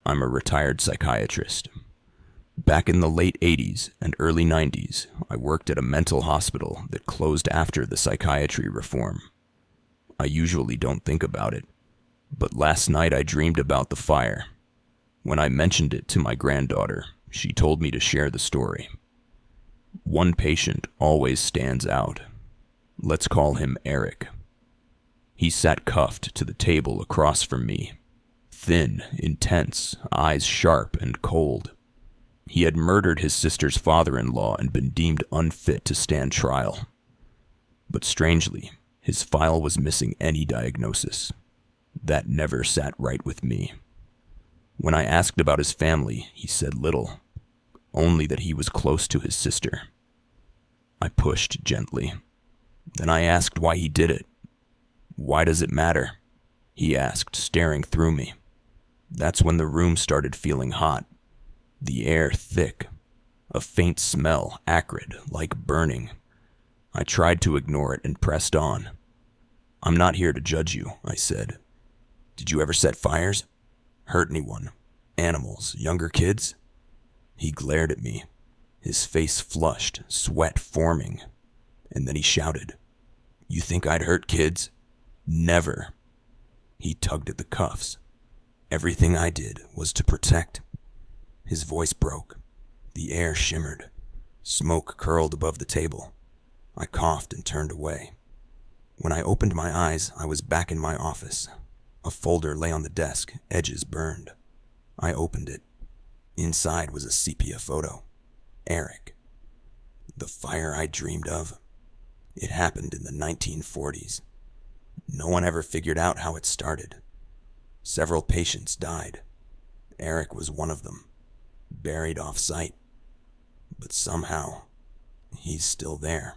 I'm a retired psychiatrist. Back in the late 80s and early 90s, I worked at a mental hospital that closed after the psychiatry reform. I usually don't think about it, but last night I dreamed about the fire. When I mentioned it to my granddaughter, she told me to share the story. One patient always stands out. Let's call him Eric. He sat cuffed to the table across from me. Thin, intense, eyes sharp and cold. He had murdered his sister's father-in-law and been deemed unfit to stand trial. But strangely, his file was missing any diagnosis. That never sat right with me. When I asked about his family, he said little, only that he was close to his sister. I pushed gently. Then I asked why he did it. "Why does it matter?" he asked, staring through me. That's when the room started feeling hot, the air thick, a faint smell, acrid, like burning. I tried to ignore it and pressed on. "I'm not here to judge you," I said. "Did you ever set fires? Hurt anyone? Animals? Younger kids?" He glared at me, his face flushed, sweat forming, and then he shouted, "You think I'd hurt kids? Never." He tugged at the cuffs. "Everything I did was to protect." His voice broke. The air shimmered. Smoke curled above the table. I coughed and turned away. When I opened my eyes, I was back in my office. A folder lay on the desk, edges burned. I opened it. Inside was a sepia photo. Eric. The fire I dreamed of. It happened in the 1940s. No one ever figured out how it started. Several patients died. Eric was one of them, buried off-site. But somehow, he's still there.